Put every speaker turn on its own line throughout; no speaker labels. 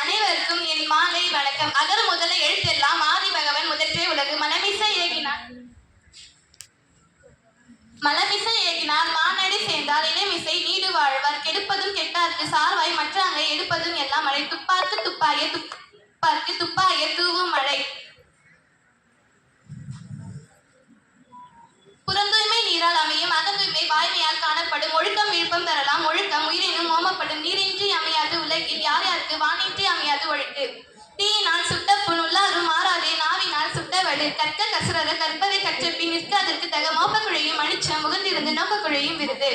அனைவருக்கும் என் மாலை வணக்கம். அகர முதல எழுத்தெல்லாம் ஆதி பகவன் முதற்றே உலகு. மலமிசை ஏகினார் மானடி சேர்ந்தால் இளமிசை நீடு வாழ்வார். கெடுப்பதும் கெட்டார்க்கு சார்வாய் மற்றாங்கை எடுப்பதும் எல்லாம் மழை. துப்பார்க்கு துப்பாய தூவும் மழை. புறந்தூய்மை நீரால் அமையும், அகந்தூய்மை வாய்மையால் காணப்படும். ஒழுக்கம் விழுப்பம் தரலாம், ஒழுக்கம் உயிரினும் ஓமப்படும். நீரின்றி அமையாது உலகில் யார் யாருக்கு வானின்றி அமையாது ஒழுக்கு. தீயினால் சுட்ட புண் உள்ளாரும் மாறாதே நாவினால் சுட்டவடு. கற்க கசரற கற்பதை கற்றபின் நிற்க அதற்கு தக. மோப்பக்குழையும் அணிச்சம் முகந்திருந்து நோக்கக்குழையும் விருது.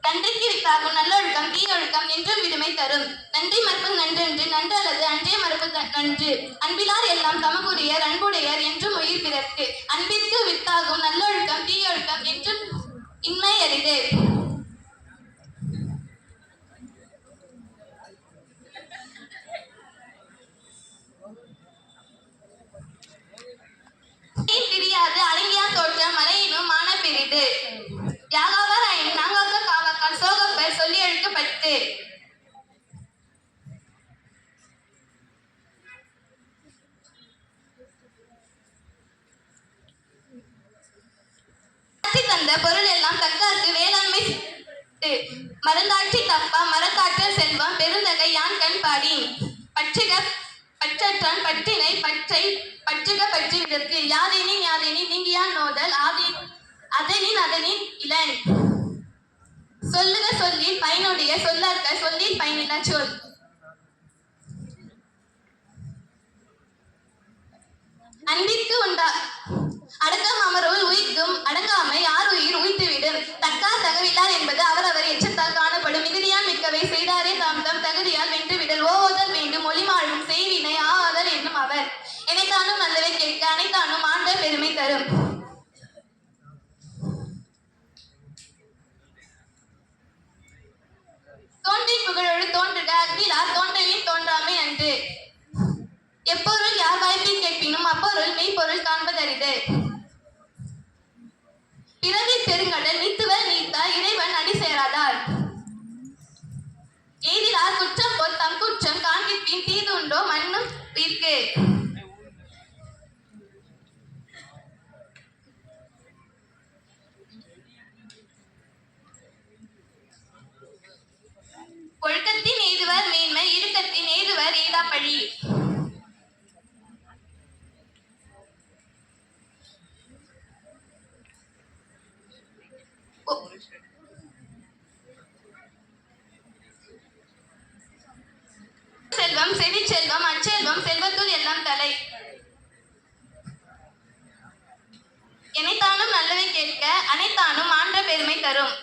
நன்றிக்கு வித்தாகும் நல்லொழுக்கம் தீயொழுக்கம் என்றும் விடுமை தரும். நன்றி மறுப்பது நன்றென்று நன்றல்லது அன்றே மறுப்பது நன்று. அன்பிலார் எல்லாம் தமக்குரியர் அன்புடையர் என்றும் உயிர் பிறர்க்கு. அன்பிற்கு வித்தாகும் நல்லொழுக்கம் தீயொழுக்கம் என்றும் இன்மை அரிது. பிரியாது அடங்கியா தோற்றம் மலையினும் மான பெரிது. யாகாவார் ஆயினும் நாங்காக்க காவாக்கால் சோகப்பர் சொல்லி அழுக்கப்பட்டு. தந்த பொருள் எல்லாம் தக்காருக்கு வேளாண்மை மருந்தாட்சி தப்பா மரக்காற்றல் செல்வம் பெருந்தகை யான் கண் பாடி. பற்றற்றான் பற்றினை பற்றுக பற்றி விடற்கு. யாதெனின் நீங்கியான் நோதல் அதனின் இளன். சொல்லுக சொல்லில் பயனுடைய சொல்லார்க்க சொல்லில் பயனில்ல சொல். அன்பிற்கு உண்டா அடக்கம் அமர்வுள் உயிர்க்கும் அடங்காமை ஆறு உயிர் உயிர்த்துவிடும். தக்கார் தகவில்லார் என்பது அவரவர் எச்சத்தால் காணப்படும். மிகுதியான் மிக்கவை செய்தாரே தாம் தம் தகுதியால் வென்றுவிடல். ஓதல் வேண்டும் ஒளிமாழும் செய்வினை ஆதல் என்னும் அவர். எனைத்தானும் நல்லவை கேட்க அனைத்தானும் ஆண்ட பெருமை தரும். தோன்றின் புகழோடு தோன்றுக அக்திலார் தோன்றலின் தோன்றாமை நன்று. எப்பொருள் யார் வாய்ப்பில் கேட்பினும் அப்பொருள் மெய்ப்பொருள் காண்பதரிது. பிறவி பெருங்கடல் நீத்துவர் நீத்தார் இறைவன் அடி சேராதார். எய்திலார் குற்றம் போல் தம் குற்றம் காண்பிப்பின் தீது உண்டோ மண்ணும் உயிர்க்கு. ஒழுக்கத்தின் எய்துவர் மேன்மை இடுக்கத்தின் எய்துவர் எய்தாப்பழி. செல்வம் செவி செல்வம் அச்செல்வம் செல்வத்துள் எல்லாம் தலை. எனைத்தானும் நல்லவை கேட்க அனைத்தானும் ஆண்ட பெருமை தரும்.